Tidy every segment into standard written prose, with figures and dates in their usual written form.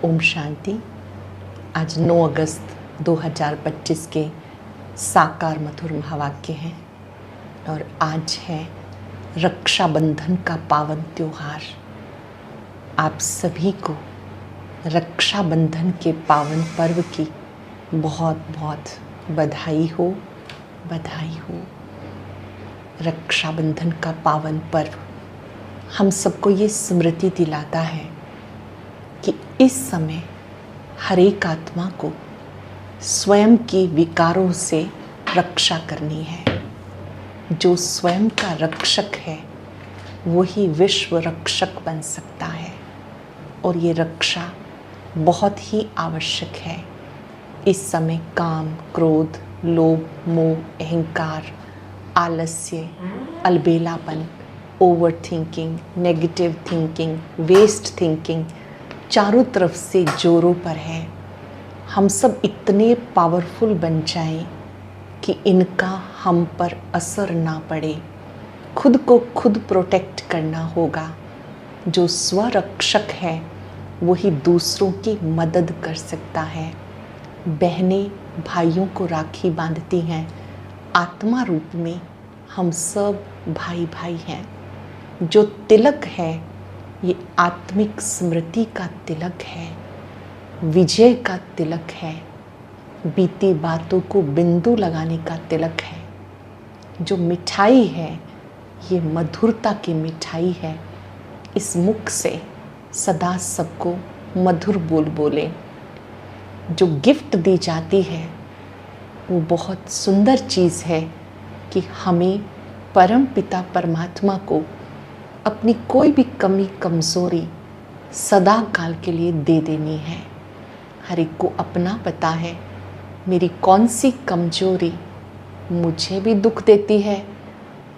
ओम शांति। आज 9 अगस्त 2025 के साकार मधुर महावाक्य हैं और आज है रक्षाबंधन का पावन त्योहार। आप सभी को रक्षाबंधन के पावन पर्व की बहुत बहुत बधाई हो, बधाई हो। रक्षाबंधन का पावन पर्व हम सबको ये स्मृति दिलाता है कि इस समय हर एक आत्मा को स्वयं की विकारों से रक्षा करनी है। जो स्वयं का रक्षक है वही विश्व रक्षक बन सकता है और ये रक्षा बहुत ही आवश्यक है। इस समय काम, क्रोध, लोभ, मोह, अहंकार, आलस्य, अलबेलापन, overthinking, negative thinking, waste thinking चारों तरफ से जोरों पर है। हम सब इतने पावरफुल बन जाएं कि इनका हम पर असर ना पड़े। खुद को खुद प्रोटेक्ट करना होगा। जो स्वरक्षक है वही दूसरों की मदद कर सकता है। बहनें भाइयों को राखी बांधती हैं। आत्मा रूप में हम सब भाई भाई हैं। जो तिलक है ये आत्मिक स्मृति का तिलक है, विजय का तिलक है, बीती बातों को बिंदु लगाने का तिलक है। जो मिठाई है ये मधुरता की मिठाई है। इस मुख से सदा सबको मधुर बोल बोले। जो गिफ्ट दी जाती है वो बहुत सुंदर चीज़ है कि हमें परम पिता परमात्मा को अपनी कोई भी कमी कमज़ोरी सदा काल के लिए दे देनी है। हर एक को अपना पता है मेरी कौन सी कमज़ोरी मुझे भी दुख देती है,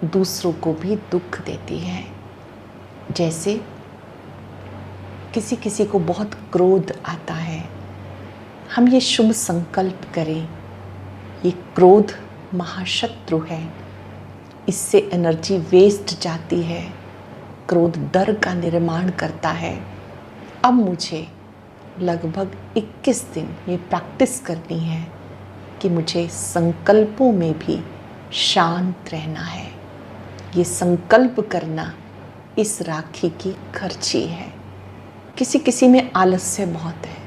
दूसरों को भी दुख देती है। जैसे किसी किसी को बहुत क्रोध आता है, हम ये शुभ संकल्प करें, ये क्रोध महाशत्रु है, इससे एनर्जी वेस्ट जाती है। क्रोध डर का निर्माण करता है। अब मुझे लगभग 21 दिन ये प्रैक्टिस करनी है कि मुझे संकल्पों में भी शांत रहना है। ये संकल्प करना इस राखी की खर्ची है। किसी किसी में आलस्य बहुत है,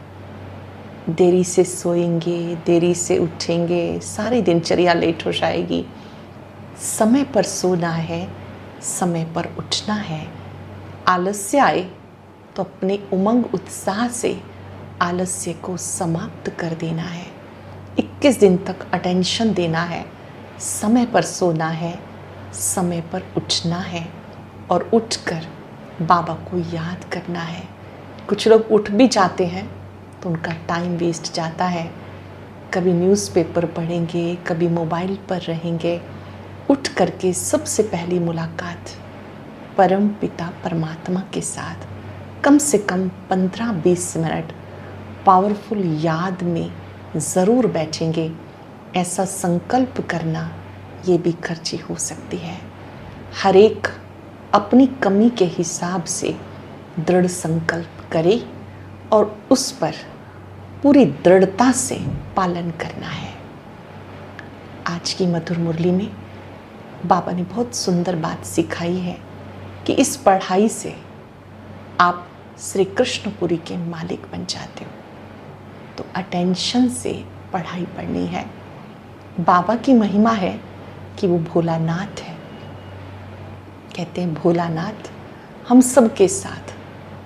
देरी से सोएंगे, देरी से उठेंगे, सारी दिनचर्या लेट हो जाएगी। समय पर सोना है, समय पर उठना है। आलस्य आए तो अपने उमंग उत्साह से आलस्य को समाप्त कर देना है। 21 दिन तक अटेंशन देना है। समय पर सोना है, समय पर उठना है और उठकर बाबा को याद करना है। कुछ लोग उठ भी जाते हैं तो उनका टाइम वेस्ट जाता है। कभी न्यूज़पेपर पढ़ेंगे, कभी मोबाइल पर रहेंगे। उठ करके सबसे पहली मुलाकात परम पिता परमात्मा के साथ कम से कम 15-20 मिनट पावरफुल याद में ज़रूर बैठेंगे। ऐसा संकल्प करना ये भी खर्ची हो सकती है। हर एक अपनी कमी के हिसाब से दृढ़ संकल्प करे और उस पर पूरी दृढ़ता से पालन करना है। आज की मधुर मुरली में बाबा ने बहुत सुंदर बात सिखाई है कि इस पढ़ाई से आप श्री कृष्णपुरी के मालिक बन जाते हो। तो अटेंशन से पढ़ाई पढ़नी है। बाबा की महिमा है कि वो भोलानाथ है। कहते हैं भोलानाथ हम सब के साथ।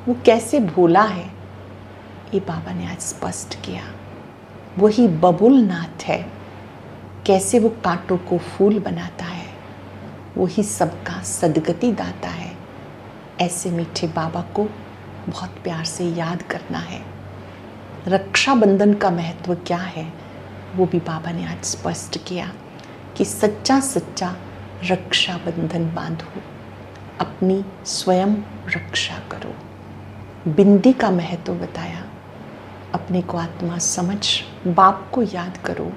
वो कैसे भोला है ये बाबा ने आज स्पष्ट किया। वही बबुलनाथ है, कैसे वो कांटों को फूल बनाता है। वही सबका सदगति दाता है। ऐसे मीठे बाबा को बहुत प्यार से याद करना है। रक्षाबंधन का महत्व क्या है वो भी बाबा ने आज स्पष्ट किया कि सच्चा सच्चा रक्षाबंधन बांधो, अपनी स्वयं रक्षा करो। बिंदी का महत्व बताया। अपने को आत्मा समझ बाप को याद करो।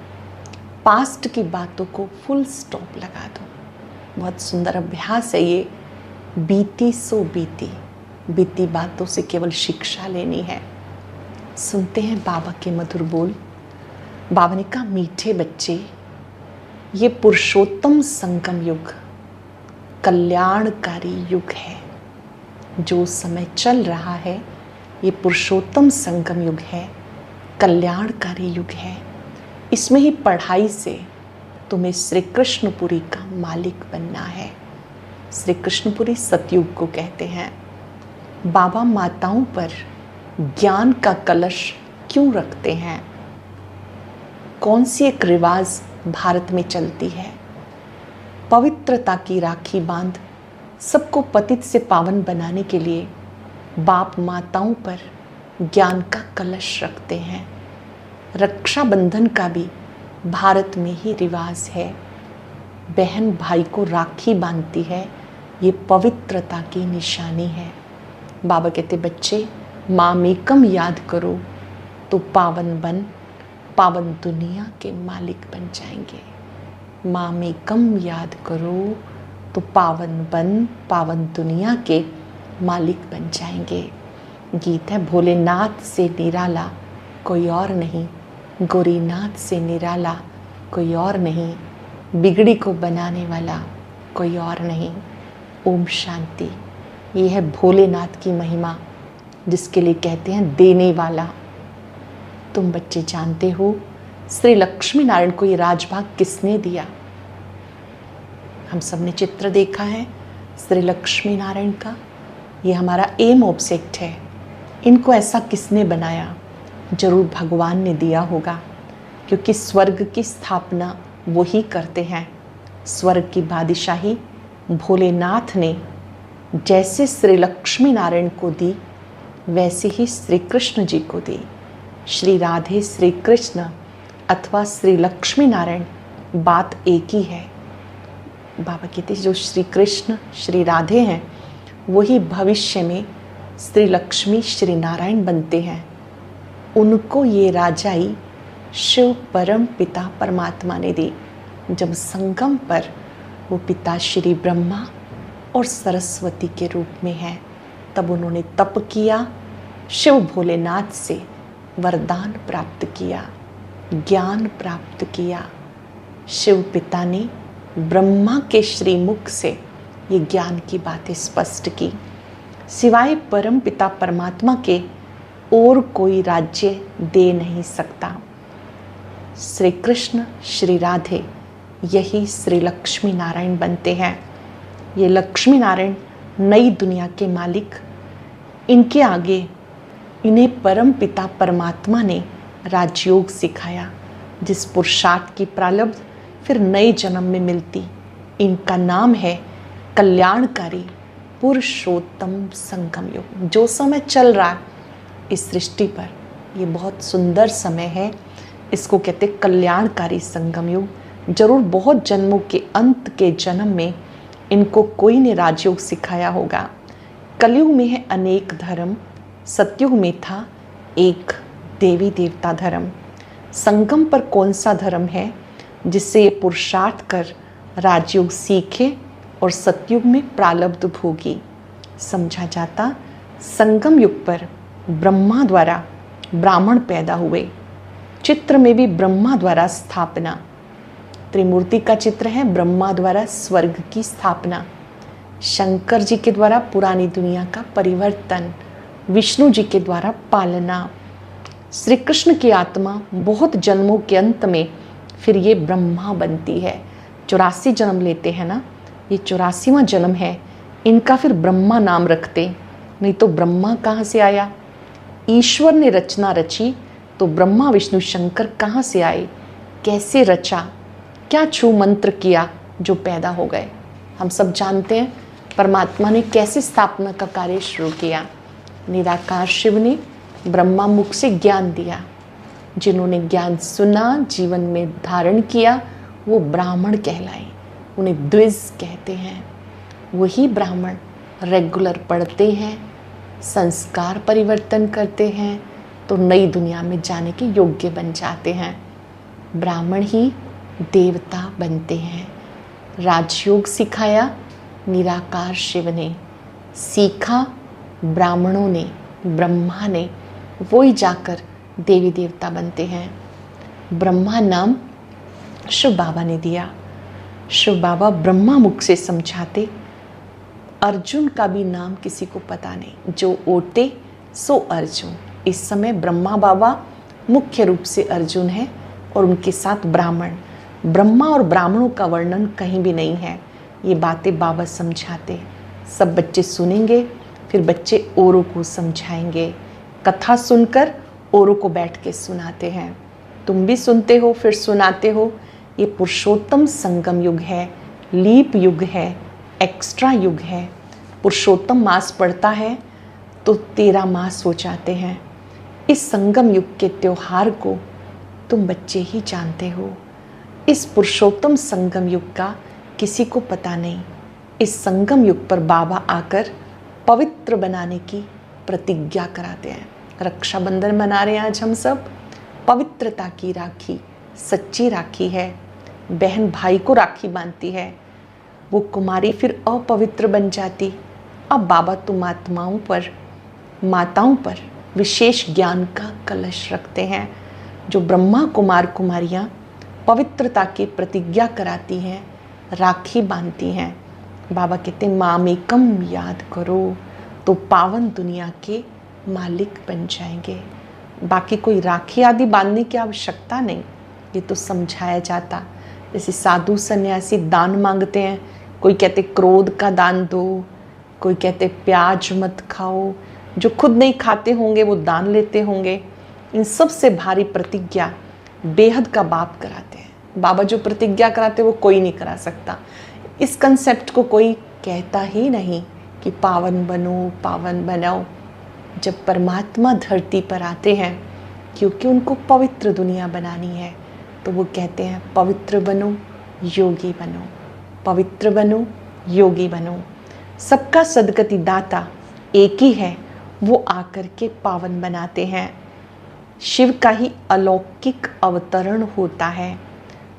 पास्ट की बातों को फुल स्टॉप लगा दो। बहुत सुंदर अभ्यास है ये। बीती सो बीती, बीती बातों से केवल शिक्षा लेनी है। सुनते हैं बाबा के मधुर बोल। बाबा ने कहा, मीठे बच्चे, ये पुरुषोत्तम संगम युग कल्याणकारी युग है। जो समय चल रहा है ये पुरुषोत्तम संगम युग है, कल्याणकारी युग है। इसमें ही पढ़ाई से तुम्हें श्री कृष्णपुरी का मालिक बनना है। श्री कृष्णपुरी सतयुग को कहते हैं। बाबा माताओं पर ज्ञान का कलश क्यों रखते हैं? कौन सी एक रिवाज भारत में चलती है? पवित्रता की राखी बांध सबको पतित से पावन बनाने के लिए बाप माताओं पर ज्ञान का कलश रखते हैं। रक्षाबंधन का भी भारत में ही रिवाज है। बहन भाई को राखी बांधती है, ये पवित्रता की निशानी है। बाबा कहते, बच्चे मामेकम याद करो तो पावन बन पावन दुनिया के मालिक बन जाएंगे। मामेकम याद करो तो पावन बन पावन दुनिया के मालिक बन जाएंगे। गीत है, भोलेनाथ से निराला कोई और नहीं, गौरीनाथ से निराला कोई और नहीं, बिगड़ी को बनाने वाला कोई और नहीं। ओम शांति। ये है भोलेनाथ की महिमा, जिसके लिए कहते हैं देने वाला। तुम बच्चे जानते हो श्री लक्ष्मी नारायण को ये राजभाग किसने दिया? हम सब ने चित्र देखा है श्री लक्ष्मी नारायण का। ये हमारा एम ऑब्जेक्ट है। इनको ऐसा किसने बनाया? जरूर भगवान ने दिया होगा, क्योंकि स्वर्ग की स्थापना वो ही करते हैं। स्वर्ग की बादशाही भोलेनाथ ने जैसे श्री लक्ष्मी नारायण को दी, वैसे ही श्री कृष्ण जी को दी। श्री राधे श्री कृष्ण अथवा श्री लक्ष्मी नारायण, बात एक ही है। बाबा कहते हैं जो श्री कृष्ण श्री राधे हैं वही भविष्य में श्री लक्ष्मी श्री नारायण बनते हैं। उनको ये राजाई शिव परम पिता परमात्मा ने दी। जब संगम पर वो पिता श्री ब्रह्मा और सरस्वती के रूप में है, तब उन्होंने तप किया, शिव भोलेनाथ से वरदान प्राप्त किया, ज्ञान प्राप्त किया। शिव पिता ने ब्रह्मा के श्रीमुख से ये ज्ञान की बातें स्पष्ट की। सिवाय परम पिता परमात्मा के और कोई राज्य दे नहीं सकता। श्री कृष्ण श्री राधे यही श्री लक्ष्मी नारायण बनते हैं। ये लक्ष्मी नारायण नई दुनिया के मालिक। इनके आगे इन्हें परम पिता परमात्मा ने राजयोग सिखाया, जिस पुरुषार्थ की प्रारब्ध फिर नए जन्म में मिलती। इनका नाम है कल्याणकारी पुरुषोत्तम संगम युग। जो समय चल रहा है इस सृष्टि पर, ये बहुत सुंदर समय है। इसको कहते कल्याणकारी संगम युग। जरूर बहुत जन्मों के अंत के जन्म में इनको कोई ने राजयोग सिखाया होगा। कलयुग में है अनेक धर्म, सतयुग में था एक देवी देवता धर्म। संगम पर कौन सा धर्म है जिससे ये पुरुषार्थ कर राजयोग सीखे और सतयुग में प्रारब्ध भोगी? समझा जाता, संगम युग पर ब्रह्मा द्वारा ब्राह्मण पैदा हुए। चित्र में भी ब्रह्मा द्वारा स्थापना। त्रिमूर्ति का चित्र है, ब्रह्मा द्वारा स्वर्ग की स्थापना, शंकर जी के द्वारा पुरानी दुनिया का परिवर्तन, विष्णु जी के द्वारा पालना। श्री कृष्ण की आत्मा बहुत जन्मों के अंत में फिर ये ब्रह्मा बनती है। 84 जन्म लेते हैं ना, ये 84वां जन्म है। इनका फिर ब्रह्मा नाम रखते, नहीं तो ब्रह्मा कहाँ से आया? ईश्वर ने रचना रची तो ब्रह्मा विष्णु शंकर कहाँ से आए? कैसे रचा? क्या छू मंत्र किया जो पैदा हो गए? हम सब जानते हैं परमात्मा ने कैसे स्थापना का कार्य शुरू किया। निराकार शिव ने ब्रह्मा मुख से ज्ञान दिया। जिन्होंने ज्ञान सुना, जीवन में धारण किया, वो ब्राह्मण कहलाए। उन्हें द्विज कहते हैं। वही ब्राह्मण रेगुलर पढ़ते हैं, संस्कार परिवर्तन करते हैं, तो नई दुनिया में जाने के योग्य बन जाते हैं। ब्राह्मण ही देवता बनते हैं। राजयोग सिखाया निराकार शिव ने, सीखा ब्राह्मणों ने, ब्रह्मा ने, वो ही जाकर देवी देवता बनते हैं। ब्रह्मा नाम शिव बाबा ने दिया। शिव बाबा ब्रह्मा मुख से समझाते। अर्जुन का भी नाम किसी को पता नहीं, जो ओटे सो अर्जुन। इस समय ब्रह्मा बाबा मुख्य रूप से अर्जुन है और उनके साथ ब्राह्मण। ब्रह्मा और ब्राह्मणों का वर्णन कहीं भी नहीं है। ये बातें बाबा समझाते। सब बच्चे सुनेंगे, फिर बच्चे औरों को समझाएंगे। कथा सुनकर औरों को बैठ के सुनाते हैं। तुम भी सुनते हो फिर सुनाते हो। ये पुरुषोत्तम संगम युग है, लीप युग है, एक्स्ट्रा युग है। पुरुषोत्तम मास पड़ता है तो 13 मास हो जाते हैं। इस संगम युग के त्योहार को तुम बच्चे ही जानते हो। इस पुरुषोत्तम संगम युग का किसी को पता नहीं। इस संगम युग पर बाबा आकर पवित्र बनाने की प्रतिज्ञा कराते हैं। रक्षाबंधन मना रहे हैं आज हम सब। पवित्रता की राखी, सच्ची राखी है। बहन भाई को राखी बांधती है, वो कुमारी फिर अपवित्र बन जाती। अब बाबा तुम आत्माओं पर, माताओं पर विशेष ज्ञान का कलश रखते हैं। जो ब्रह्मा कुमार कुमारियाँ पवित्रता की प्रतिज्ञा कराती हैं, राखी बांधती हैं। बाबा कहते हैं मामेकम याद करो तो पावन दुनिया के मालिक बन जाएंगे। बाकी कोई राखी आदि बांधने की आवश्यकता नहीं, ये तो समझाया जाता। जैसे साधु सन्यासी दान मांगते हैं, कोई कहते क्रोध का दान दो, कोई कहते प्याज मत खाओ। जो खुद नहीं खाते होंगे वो दान लेते होंगे। इन सब से भारी प्रतिज्ञा बेहद का बाप कराते हैं। बाबा जो प्रतिज्ञा कराते वो कोई नहीं करा सकता। इस कंसेप्ट को कोई कहता ही नहीं कि पावन बनो, पावन बनाओ। जब परमात्मा धरती पर आते हैं, क्योंकि उनको पवित्र दुनिया बनानी है, तो वो कहते हैं पवित्र बनो, योगी बनो, पवित्र बनो, योगी बनो। सबका सदगति दाता एक ही है, वो आकर के पावन बनाते हैं। शिव का ही अलौकिक अवतरण होता है।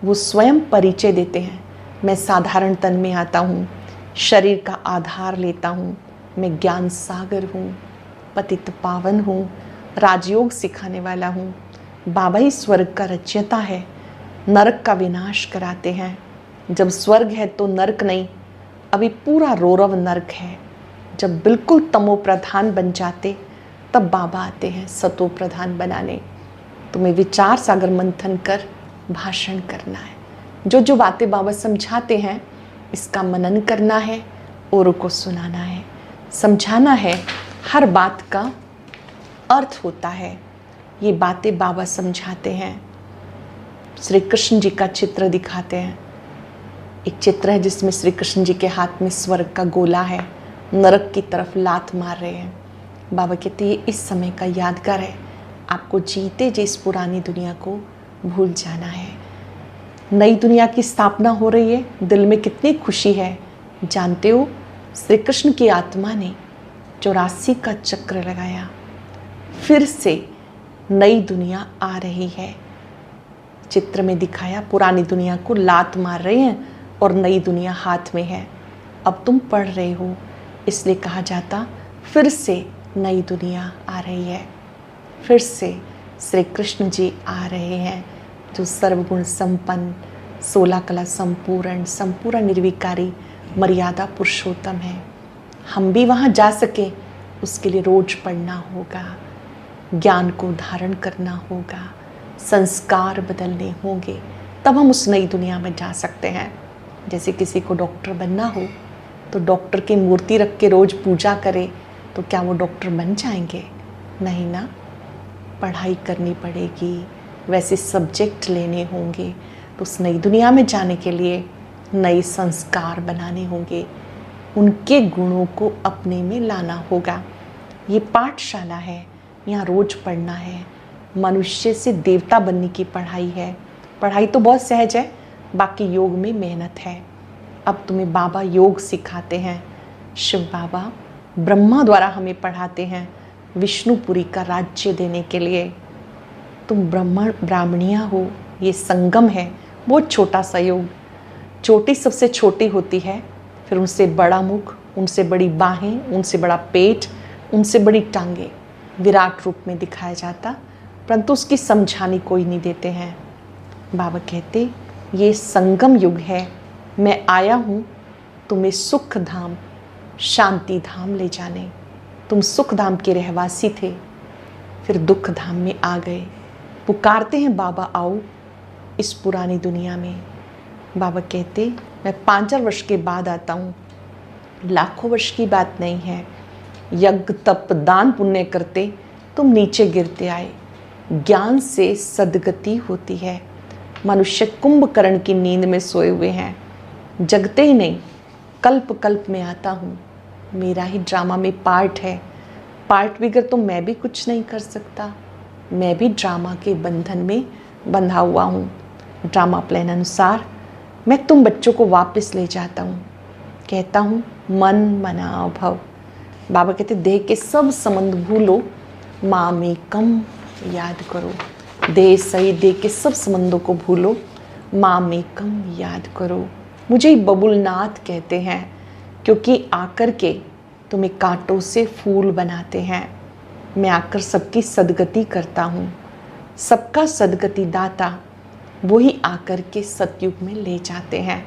वो स्वयं परिचय देते हैं, मैं साधारण तन में आता हूँ, शरीर का आधार लेता हूँ, मैं ज्ञान सागर हूँ, पतित पावन हूँ, राजयोग सिखाने वाला हूँ। बाबा ही स्वर्ग का रचयिता है, नरक का विनाश कराते हैं। जब स्वर्ग है तो नरक नहीं, अभी पूरा रौरव नरक है। जब बिल्कुल तमो प्रधान बन जाते तब बाबा आते हैं सतो प्रधान बनाने। तुम्हें विचार सागर मंथन कर भाषण करना है। जो जो बातें बाबा समझाते हैं इसका मनन करना है, औरों को सुनाना है, समझाना है। हर बात का अर्थ होता है। ये बातें बाबा समझाते हैं। श्री कृष्ण जी का चित्र दिखाते हैं। एक चित्र है जिसमें श्री कृष्ण जी के हाथ में स्वर्ग का गोला है, नरक की तरफ लात मार रहे हैं। बाबा कहते हैं ये इस समय का यादगार है, आपको जीते जी इस पुरानी दुनिया को भूल जाना है। नई दुनिया की स्थापना हो रही है, दिल में कितनी खुशी है। जानते हो श्री कृष्ण की आत्मा ने 84 का चक्र लगाया, फिर से नई दुनिया आ रही है। चित्र में दिखाया पुरानी दुनिया को लात मार रहे हैं और नई दुनिया हाथ में है। अब तुम पढ़ रहे हो, इसलिए कहा जाता फिर से नई दुनिया आ रही है। फिर से श्री कृष्ण जी आ रहे हैं, जो सर्वगुण संपन्न, 16 कला संपूर्ण, संपूर्ण निर्विकारी, मर्यादा पुरुषोत्तम है। हम भी वहाँ जा सके उसके लिए रोज पढ़ना होगा, ज्ञान को धारण करना होगा, संस्कार बदलने होंगे, तब हम उस नई दुनिया में जा सकते हैं। जैसे किसी को डॉक्टर बनना हो तो डॉक्टर की मूर्ति रख के रोज पूजा करे तो क्या वो डॉक्टर बन जाएंगे? नहीं ना, पढ़ाई करनी पड़ेगी, वैसे सब्जेक्ट लेने होंगे। तो उस नई दुनिया में जाने के लिए नए संस्कार बनाने होंगे, उनके गुणों को अपने में लाना होगा। ये पाठशाला है, यहाँ रोज पढ़ना है। मनुष्य से देवता बनने की पढ़ाई है। पढ़ाई तो बहुत सहज है, बाकी योग में मेहनत है। अब तुम्हें बाबा योग सिखाते हैं। शिव बाबा ब्रह्मा द्वारा हमें पढ़ाते हैं विष्णुपुरी का राज्य देने के लिए। तुम ब्राह्मणिया हो, ये संगम है, बहुत छोटा सा योग। चोटी सबसे छोटी होती है, फिर उनसे बड़ा मुख, उनसे बड़ी बाहें, उनसे बड़ा पेट, उनसे बड़ी टांगें। विराट रूप में दिखाया जाता, परंतु उसकी समझानी कोई नहीं देते हैं। बाबा कहते ये संगम युग है, मैं आया हूँ तुम्हें सुख धाम शांति धाम ले जाने। तुम सुख धाम के रहवासी थे, फिर दुख धाम में आ गए, पुकारते हैं बाबा आओ इस पुरानी दुनिया में। बाबा कहते मैं 5,000 वर्ष के बाद आता हूँ, लाखों वर्ष की बात नहीं है। यज्ञ तप दान पुण्य करते तुम नीचे गिरते आए, ज्ञान से सद्गति होती है। मनुष्य कुंभकर्ण की नींद में सोए हुए हैं, जगते ही नहीं, कल्प कल्प में आता हूँ। मेरा ही ड्रामा में पार्ट है, पार्ट बिगर तो मैं भी कुछ नहीं कर सकता। मैं भी ड्रामा के बंधन में बंधा हुआ हूँ। ड्रामा प्लान अनुसार मैं तुम बच्चों को वापस ले जाता हूँ, कहता हूँ मन मना भव। बाबा कहते देह के सब संबंध भूलो, माँ में कम याद करो। देह सही देह के सब संबंधों को भूलो, माँ में कम याद करो। मुझे बबुलनाथ कहते हैं क्योंकि आकर के तुम्हें कांटों से फूल बनाते हैं। मैं आकर सबकी सदगति करता हूँ। सबका सदगति दाता वही आकर के सतयुग में ले जाते हैं।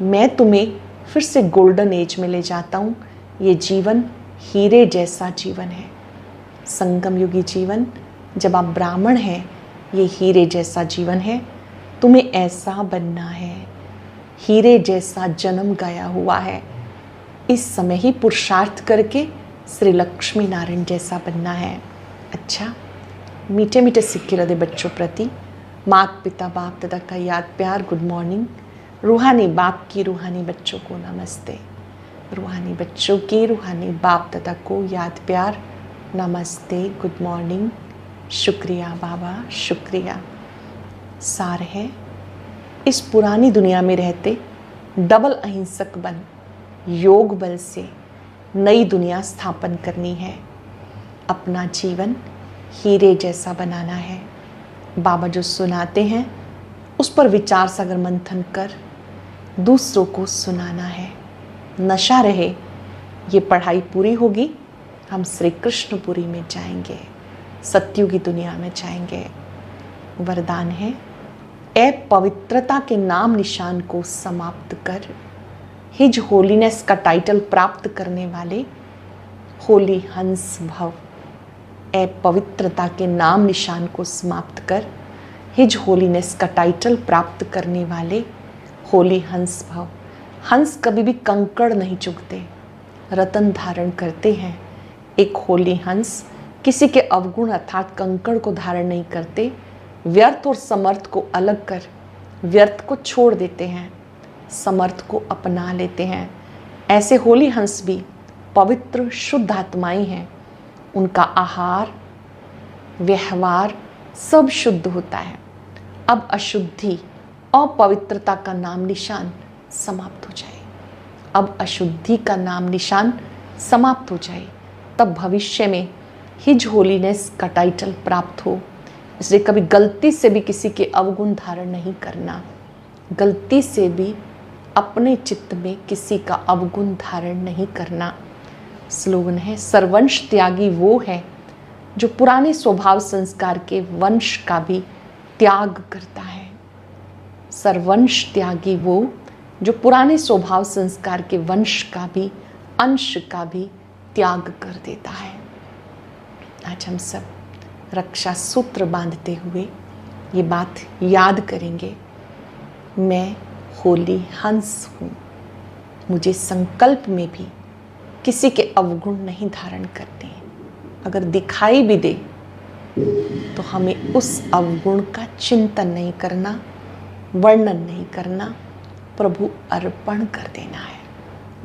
मैं तुम्हें फिर से गोल्डन एज में ले जाता हूँ। ये जीवन हीरे जैसा जीवन है, संगम युगी जीवन। जब आप ब्राह्मण हैं, ये हीरे जैसा जीवन है। तुम्हें ऐसा बनना है, हीरे जैसा जन्म गया हुआ है। इस समय ही पुरुषार्थ करके श्री लक्ष्मी नारायण जैसा बनना है। अच्छा, मीठे मीठे सिक्के रदे बच्चों प्रति माता पिता बाप दादा का याद प्यार, गुड मॉर्निंग। रूहानी बाप की रूहानी बच्चों को नमस्ते। रूहानी बच्चों की रूहानी बाप दादा को याद प्यार, नमस्ते, गुड मॉर्निंग। शुक्रिया बाबा, शुक्रिया। सार है, इस पुरानी दुनिया में रहते डबल अहिंसक बन योग बल से नई दुनिया स्थापन करनी है। अपना जीवन हीरे जैसा बनाना है। बाबा जो सुनाते हैं उस पर विचार सागर मंथन कर दूसरों को सुनाना है। नशा रहे, ये पढ़ाई पूरी होगी, हम श्री कृष्णपुरी में जाएंगे, सत्युगी दुनिया में जाएंगे। वरदान है, ए पवित्रता के नाम निशान को समाप्त कर हिज होलीनेस का टाइटल प्राप्त करने वाले होली हंस भव। ए पवित्रता के नाम निशान को समाप्त कर हिज होलीनेस का टाइटल प्राप्त करने वाले होली हंस भव। हंस कभी भी कंकड़ नहीं चुगते, रतन धारण करते हैं। एक होली हंस किसी के अवगुण अर्थात कंकड़ को धारण नहीं करते। व्यर्थ और समर्थ को अलग कर व्यर्थ को छोड़ देते हैं, समर्थ को अपना लेते हैं। ऐसे होली हंस भी पवित्र शुद्ध आत्माएं हैं। उनका आहार व्यवहार सब शुद्ध होता है। अब अशुद्धि अपवित्रता का नाम निशान समाप्त हो जाए, अब अशुद्धि का नाम निशान समाप्त हो जाए, तब भविष्य में हिज होलीनेस का टाइटल प्राप्त हो। इसलिए कभी गलती से भी किसी के अवगुण धारण नहीं करना, गलती से भी अपने चित्त में किसी का अवगुण धारण नहीं करना। स्लोगन है, सर्वंश त्यागी वो है जो पुराने स्वभाव संस्कार के वंश का भी त्याग करता है। सर्वंश त्यागी वो जो पुराने स्वभाव संस्कार के वंश का भी अंश का भी त्याग कर देता है। आज हम सब रक्षा सूत्र बांधते हुए ये बात याद करेंगे, मैं होली हंस हूँ। मुझे संकल्प में भी किसी के अवगुण नहीं धारण करते हैं। अगर दिखाई भी दे तो हमें उस अवगुण का चिंतन नहीं करना, वर्णन नहीं करना, प्रभु अर्पण कर देना है।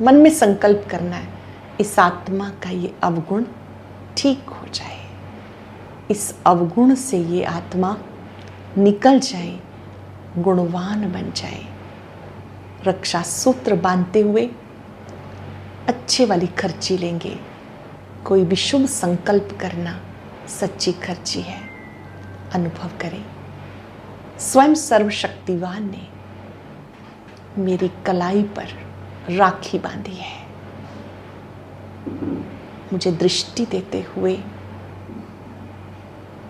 मन में संकल्प करना है, इस आत्मा का ये अवगुण ठीक हो जाए, इस अवगुण से ये आत्मा निकल जाए, गुणवान बन जाए। रक्षा सूत्र बांधते हुए अच्छे वाली खर्ची लेंगे। कोई भी शुभ संकल्प करना सच्ची खर्ची है। अनुभव करें, स्वयं सर्वशक्तिवान ने मेरी कलाई पर राखी बांधी है। मुझे दृष्टि देते हुए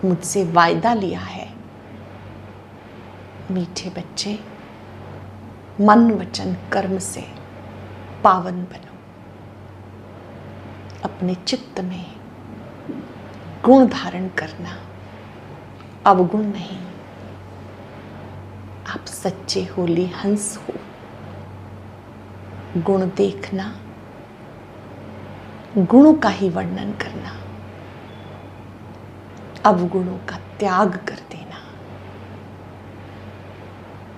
मुझसे वायदा लिया है। मीठे बच्चे, मन वचन कर्म से पावन बनो। अपने चित्त में गुण धारण करना, अवगुण नहीं। आप सच्चे होली हंस हो। गुण देखना, गुणों का ही वर्णन करना, अवगुणों का त्याग कर देना।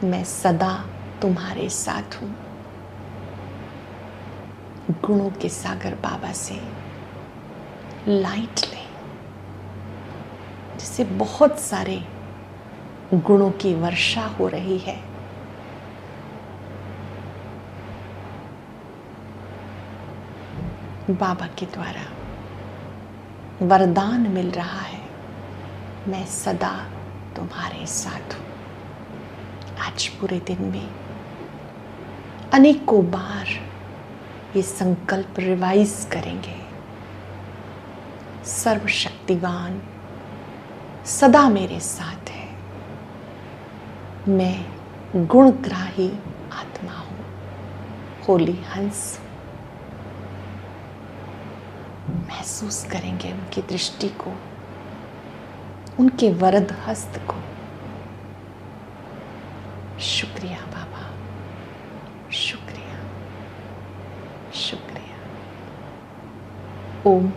मैं सदा तुम्हारे साथ हूं। गुणों के सागर बाबा से लाइट लें, जिससे बहुत सारे गुणों की वर्षा हो रही है। बाबा के द्वारा वरदान मिल रहा है, मैं सदा तुम्हारे साथ हूं। आज पूरे दिन में अनेकों बार ये संकल्प रिवाइज करेंगे। सर्वशक्तिवान सदा मेरे साथ है। मैं गुणग्राही आत्मा हूं, होली हंस। महसूस करेंगे उनकी दृष्टि को, उनके वरद हस्त को। शुक्रिया बाबा, शुक्रिया, शुक्रिया। ओम